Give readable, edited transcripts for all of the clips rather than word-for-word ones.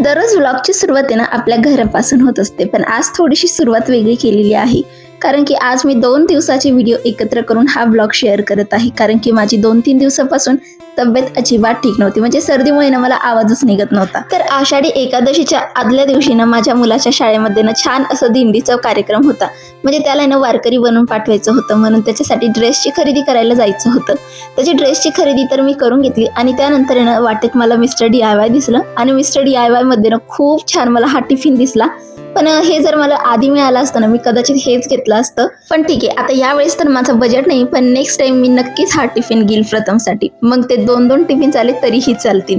दररोज व्लॉगची सुरुवात आहे ना आपल्या घरापासून होत असते, पण आज थोडीशी सुरुवात वेगळी केलेली आहे. कारण की आज मी 2 दिवसाचे व्हिडिओ एकत्र करून हा व्लॉग शेअर करत आहे. कारण की माझी 2-3 दिवसापासून तब्येत अजिबात ठीक नव्हती, म्हणजे सर्दीमुळे ना मला आवाजच निघत नव्हता. तर आषाढी एकादशीच्या आदल्या दिवशी ना माझ्या मुलाच्या शाळेमध्ये ना छान असं दिंडीचा कार्यक्रम होता. म्हणजे त्याला ना वारकरी बनवून पाठवायचं होतं, म्हणून त्याच्यासाठी ड्रेसची खरेदी करायला जायचं होतं. त्याची ड्रेसची खरेदी तर मी करून घेतली आणि त्यानंतर ना वाटेत मला मिस्टर DIY दिसलं आणि मिस्टर DIY मध्ये ना खूप छान मला हा टिफिन दिसला. पण हे जर मला आधी मिळालं असतं ना मी कदाचित हेच घेतलं असतं. पण ठीक आहे, आता यावेळेस तर माझं बजेट नाही, पण नेक्स्ट टाइम मी नक्कीच हा टिफिन घेईल प्रथमसाठी. मग ते 2-2 टिफिन आले तरीही चालतील.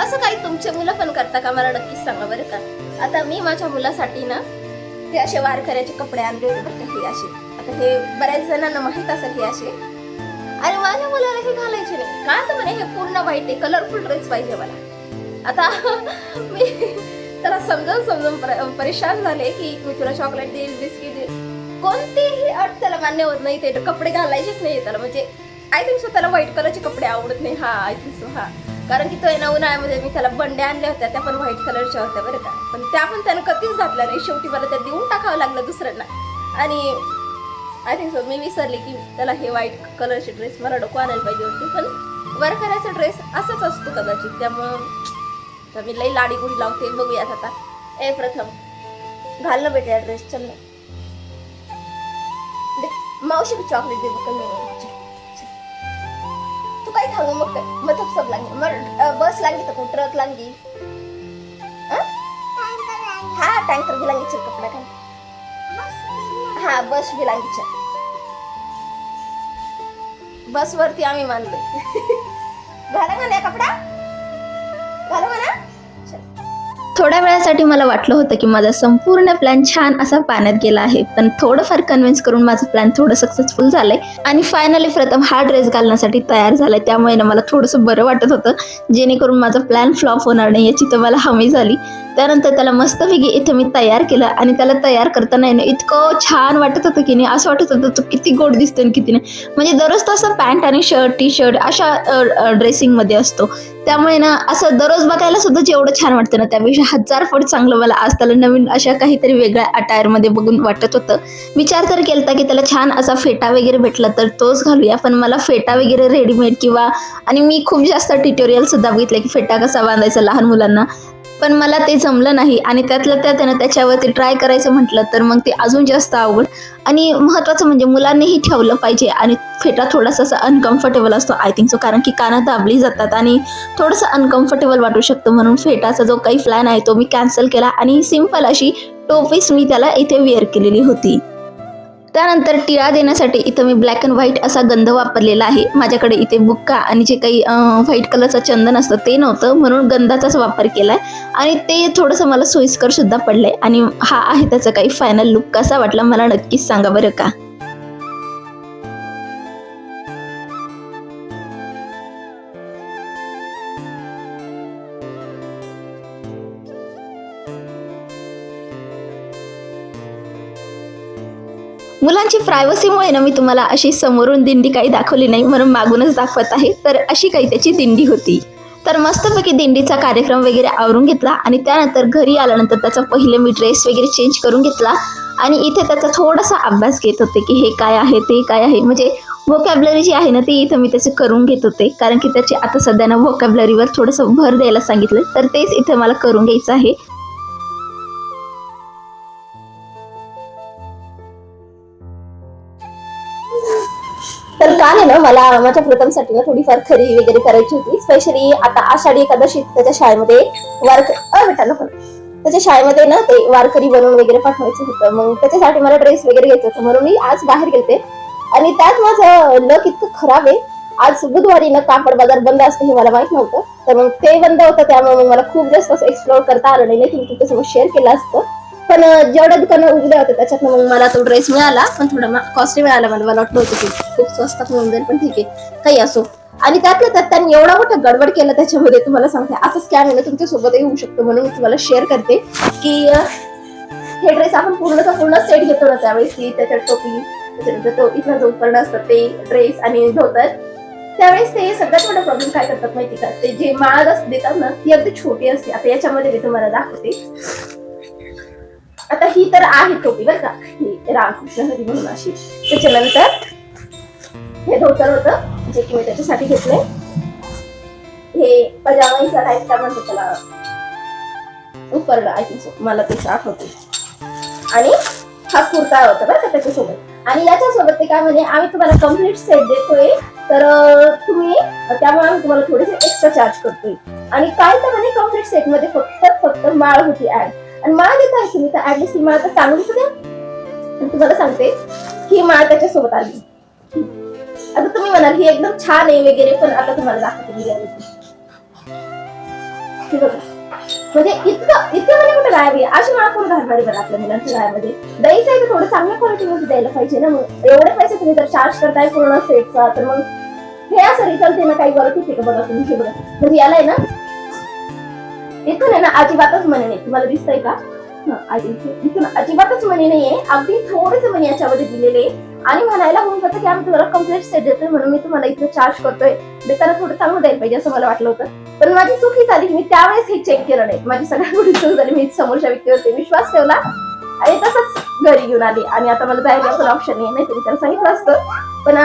असं काही तुमचे मुलं पण करता का मला नक्कीच सांगा बरं का. आता मी माझ्या मुलासाठी ना हे असे वारकऱ्याचे कपडे आणले होते बरं का. हे असे, आता हे बऱ्याच जणांना माहित असेल हे असे, आणि माझ्या मुलाला हे घालायचे नाही का, तर म्हणे हे पूर्ण वाईट आहे, कलरफुल ड्रेस पाहिजे मला. आता मी त्याला समजून परेशान झाले की मी तुला चॉकलेट देईल, बिस्किट देईल, कोणतीही अट त्याला मान्य होत नाही. ते कपडे घालायचेच नाही त्याला. म्हणजे आय थिंक सो त्याला व्हाईट कलरचे कपडे आवडत नाही. हा आय थिंक सो. हा, कारण की तो उन्हाळ्यामध्ये मी त्याला बंड्या आणल्या होत्या, त्या पण व्हाईट कलरच्या होत्या बरं का. पण त्या पण त्यानं कधीच घातल्या नाही. शेवटी मला त्या देऊन टाकावं लागलं दुसऱ्यांना. आणि आय थिंक सो मी विसरले की त्याला हे व्हाईट कलरचे ड्रेस मला डोकं आणायला पाहिजे होते. पण वारकऱ्याचा ड्रेस असाच असतो कदाचित, त्यामुळं तर मी लई लाडी गुडी लावते. बघूयात आता. प्रथम घाल ना बेटा ड्रेस. चल ना मावशी भी चॉकलेट दे बघ. तू काय खाऊ मग काय मतलब सब लांगी मग बस लांगी तर ट्रक लांगी. हा टँकर भी लांगी. चल कपडा घाल. हा बस भी लांगी. चल बस वरती आम्ही मानलोय. घाला म्हणा कपडा, घाला म्हणा. थोड्या वेळासाठी मला वाटलं होतं की माझा संपूर्ण प्लॅन छान असा पाण्यात गेला आहे, पण थोडंफार कन्व्हिन्स करून माझं प्लॅन थोडं सक्सेसफुल झालंय आणि फायनली प्रथम हा ड्रेस घालण्यासाठी तयार झालाय. त्यामुळे ना मला थोडंसं बरं वाटत होतं, जेणेकरून माझा प्लॅन फ्लॉप होणार नाही याची तर मला हमी झाली. त्यानंतर त्याला मस्तपैकी इथे मी तयार केलं आणि त्याला तयार करताना ना इतकं छान वाटत होतं की नाही, असं वाटत होतं तो किती गोड दिसतोय किती नाही. म्हणजे दररोज तो असं पॅन्ट आणि शर्ट, टी शर्ट अशा ड्रेसिंगमध्ये असतो. त्यामुळे ना असं दररोज बघायला सुद्धा जेवढं छान वाटतं ना त्यापेक्षा 1000 पट चांगलं मला आज त्याला नवीन अशा काहीतरी वेगळ्या अटायरमध्ये बघून वाटत होतं. विचार तर केलता की त्याला छान असा फेटा वगैरे भेटला तर तोच घालूया, पण मला फेटा वगैरे रेडीमेड किंवा आणि मी खूप जास्त ट्युटोरियल सुद्धा बघितले की फेटा कसा बांधायचा लहान मुलांना, पण मला ते जमलं नाही. आणि त्यातलं त्यात ना त्याच्यावरती ट्राय करायचं म्हटलं तर मग ते अजून जास्त अवघड. आणि महत्त्वाचं म्हणजे मुलांनीही ठेवलं पाहिजे. आणि फेटा थोडासा असा अनकम्फर्टेबल असतो आय थिंक सो, कारण की कानं दाबली जातात आणि थोडंसं अनकम्फर्टेबल वाटू शकतं. म्हणून फेटाचा जो काही प्लॅन आहे तो मी कॅन्सल केला आणि सिंपल अशी टोपीच मी त्याला इथे वेअर केलेली होती. त्यानंतर टिळा देण्यासाठी इथं मी ब्लॅक अँड व्हाईट असा गंध वापरलेला आहे. माझ्याकडे इथे बुक्का आणि जे काही व्हाईट कलरचं चंदन असतं ते नव्हतं, म्हणून गंधाचाच वापर केलाय आणि ते थोडंसं मला सोयीस्कर सुद्धा पडलंय. आणि हा आहे त्याचा काही फायनल लुक. कसा वाटला मला नक्कीच सांगा बरं का. मुलांची प्रायव्हसीमुळे ना मी तुम्हाला अशी समोरून दिंडी काही दाखवली नाही, म्हणून मागूनच दाखवत आहे. तर अशी काही त्याची दिंडी होती. तर मस्तपैकी दिंडीचा कार्यक्रम वगैरे आवरून घेतला आणि त्यानंतर घरी आल्यानंतर त्याचा पहिले मी ड्रेस वगैरे चेंज करून घेतला आणि इथे त्याचा थोडासा अभ्यास घेत होते की हे काय आहे ते काय आहे. म्हणजे व्होकॅब्लरी जी आहे ना ती इथं मी त्याचे करून घेत होते, कारण की त्याची आता सध्या ना व्होकॅब्लरीवर थोडंसं भर द्यायला सांगितलं, तर तेच इथे मला करून घ्यायचं आहे. तर काल आहे ना मला माझ्या प्रथमसाठी ना थोडीफार खरेदी वगैरे करायची होती. स्पेशली आता आषाढी एकादशी त्याच्या शाळेमध्ये त्याच्या शाळेमध्ये ना ते वारकरी बनवून वगैरे पाठवायचं होतं. मग त्याच्यासाठी मला ड्रेस वगैरे घ्यायचं होतं, म्हणून मी आज बाहेर गेलते. आणि त्यात माझं लक इतकं खराब आहे, आज बुधवारी ना कापड बाजार बंद असतं हे मला माहित नव्हतं. तर मग ते बंद होतं, त्यामुळे मला खूप जास्त असं एक्सप्लोर करता आलं नाही. तुम्ही तुमच्यासोबत शेअर केलं असतं. पण जेवढ्या दुकानं उघड्या होत्या त्याच्यात मग मला तो ड्रेस मिळाला, पण थोडा कॉस्टली मिळाला. मला वाटलं होतं की खूप स्वस्तात मिळून जाईल, पण ठीक आहे काही असो. आणि त्यातल्या त्यात त्यांनी एवढा मोठा गडबड केला त्याच्यामध्ये, तुम्हाला सांगते असं स्कॅम आहे ना तुमच्यासोबतही होऊ शकतो. म्हणून मी तुम्हाला शेअर करते की हे ड्रेस आपण पूर्णचा पूर्ण सेट घेतो ना त्यावेळेस, की त्याच्यात टोपी, त्याच्यानंतर तो इथला जो उपकरण असतं ते ड्रेस आणि धोतर त्यावेळेस ते सगळ्यात मोठा प्रॉब्लेम काय करतात माहिती का, ते जे माळ देतात ना ती अगदी छोटी असते. आता याच्यामध्ये मी तुम्हाला दाखवते. आता ही तर आहे टोपी बरं का, ही रामकृष्ण हरी म्हणून अशी. त्याच्यानंतर हे धोतर होतं जे की मी त्याच्यासाठी घेतलंय. हे पजामाचा टाईप काय म्हणतो त्याला, उपरला आय थिंक सो, मला ते आठवते. आणि हा कुर्ता होता बरं का त्याच्यासोबत. आणि याच्यासोबत ते काय म्हणे, आम्ही तुम्हाला कम्प्लीट सेट देतोय, तर तुम्ही त्यामुळे आम्ही तुम्हाला थोडेसे एक्स्ट्रा चार्ज करतोय. आणि काय तर म्हणे कम्प्लीट सेट मध्ये फक्त माळ होती ऍड. आणि माळ देत आहे तुम्ही तर ऍटलीस्ट ही माळ तर चांगली सुद्धा. तुम्हाला सांगते ही माळ त्याच्यासोबत आली. आता तुम्ही म्हणाल ही एकदम छान आहे वगैरे, पण आता तुम्हाला दाखवते मी रिअलिटी. म्हणजे इतकं म्हणजे कुठं गायब आहे. अशी माळ कोण घालणार आहे बरं आपल्या मुलांच्या गायमध्ये. द्यायचं आहे तर थोडं चांगल्या क्वालिटीमध्ये द्यायला पाहिजे ना. मग एवढे पैसे तुम्ही जर चार्ज करताय पूर्ण सेटचा, तर मग हे असं रिझल्ट आहे ना, काही बरं ठीक आहे का बघा तुम्ही. हे बघा म्हणजे याला आहे ना, इथून आहे ना अजिबातच मणी नाही. तुम्हाला दिसतंय का, इथून अजिबातच मणी नाहीये. अगदी थोडेसे मणी याच्यामध्ये दिलेले. आणि म्हणायला होऊन जातं की आम्ही तुम्हाला कम्प्लीट सेट देतोय म्हणून मी तुम्हाला इथं चार्ज करतोय. देताना थोडं चांगलं द्यायला पाहिजे असं मला वाटलं होतं. पण माझी चूक ही झाली, मी त्यावेळेस हे चेक केलं नाही. माझी सगळ्यात मोठी चूक झाली, मी समोरच्या व्यक्तीवरती विश्वास ठेवला आणि तसंच घरी घेऊन आली. आणि आता मला जायला पण ऑप्शन नाही तरी त्याला सांगितलं असतं. पण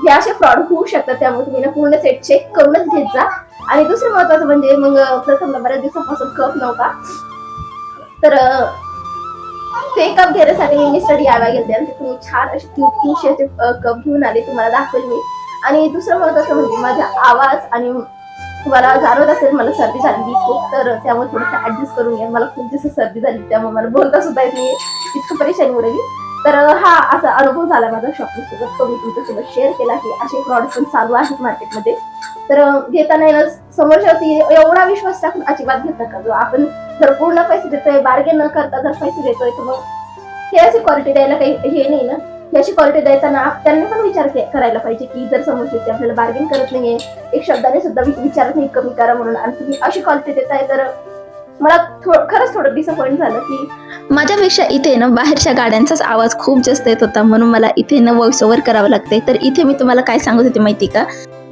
हे असे फ्रॉड होऊ शकतात, त्यामुळे तुम्ही ना पूर्ण सेट चेक करूनच घेत जा. आणि दुसरं महत्वाचं म्हणजे, मग प्रथम बऱ्याच दिवसापासून कप नव्हता, तर ते कप घेण्यासाठी मी स्टडी यायला गेले आणि तिथून छान असे क्यूटशी असे कप घेऊन आले. तुम्हाला दाखवेल मी. आणि दुसरं महत्वाचं म्हणजे माझा आवाज, आणि तुम्हाला जाणवत असेल मला सर्दी झालेली खूप, तर त्यामुळे थोडंसं ऍडजस्ट करून घ्या. मला खूप दिवस सर्दी झाली, त्यामुळे मला बोलता सुद्धा येत नाही, इतकं परेशानी उडली. तर हा असा अनुभव झाला माझा शॉपिंग सोबत, तो मी तुमच्यासोबत शेअर केला की असे प्रॉडक्ट पण चालू आहेत मार्केटमध्ये. तर घेताना ना समोरच्यावरती एवढा विश्वास टाकून अजिबात घेत नका. जो आपण जर पूर्ण पैसे देतोय, बार्गेन न करता जर पैसे देतोय, तर मग हे अशी क्वालिटी द्यायला काही हे नाही ना. ही अशी क्वालिटी देताना त्यांनी पण विचार करायला पाहिजे की जर समोरची आपल्याला बार्गेन करत नाहीये, एक शब्दाने सुद्धा विचारत नाही कमी करा म्हणून, आणि तुम्ही अशी क्वालिटी देताय, तर मला खरंच थोडं डिसअपॉइंट झालं की माझ्यापेक्षा इथे ना बाहेरच्या गाड्यांचाच आवाज खूप जास्त येत होता, म्हणून मला इथे ना व्हॉइस ओव्हर करावं लागते. तर इथे मी तुम्हाला काय सांगत होते माहिती का,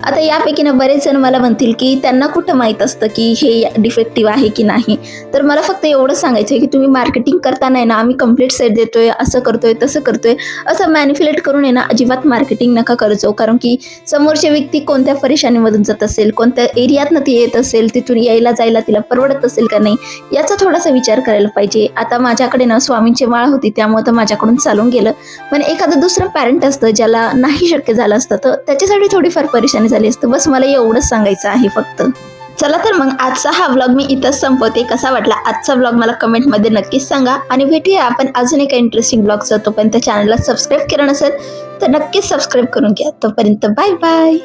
आता यापैकी ना बरेच जण मला म्हणतील की त्यांना कुठं माहीत असतं की हे डिफेक्टिव्ह आहे की नाही. तर मला फक्त एवढं सांगायचं आहे की तुम्ही मार्केटिंग करताना ना आम्ही कम्प्लीट सेट देतोय, असं करतोय तसं करतोय, असं मॅनिप्युलेट करून आहे ना अजिबात मार्केटिंग नका करत जाऊ. कारण की समोरची व्यक्ती कोणत्या परेशानीमधून जात असेल, कोणत्या एरियातनं ती येत असेल, तिथून यायला जायला तिला परवडत असेल का नाही, याचा थोडासा विचार करायला पाहिजे. आता माझ्याकडे ना स्वामींची माळ होती, त्यामुळे तर माझ्याकडून चालून गेलं. पण एखादं दुसरं पॅरेंट असतं ज्याला नाही शक्य झालं असतं, तर त्याच्यासाठी थोडीफार परेशानी झाली असतं. बस मला एवढंच सांगायचं आहे फक्त. चला तर मग आजचा हा व्लॉग मी इथंच संपवते. कसा वाटला आजचा व्लॉग मला कमेंटमध्ये नक्कीच सांगा. आणि भेटूया आपण अजून एका इंटरेस्टिंग व्लॉगचं. तोपर्यंत चॅनलला सबस्क्राईब केलं नसेल तर नक्कीच सबस्क्राईब करून घ्या. तोपर्यंत बाय बाय.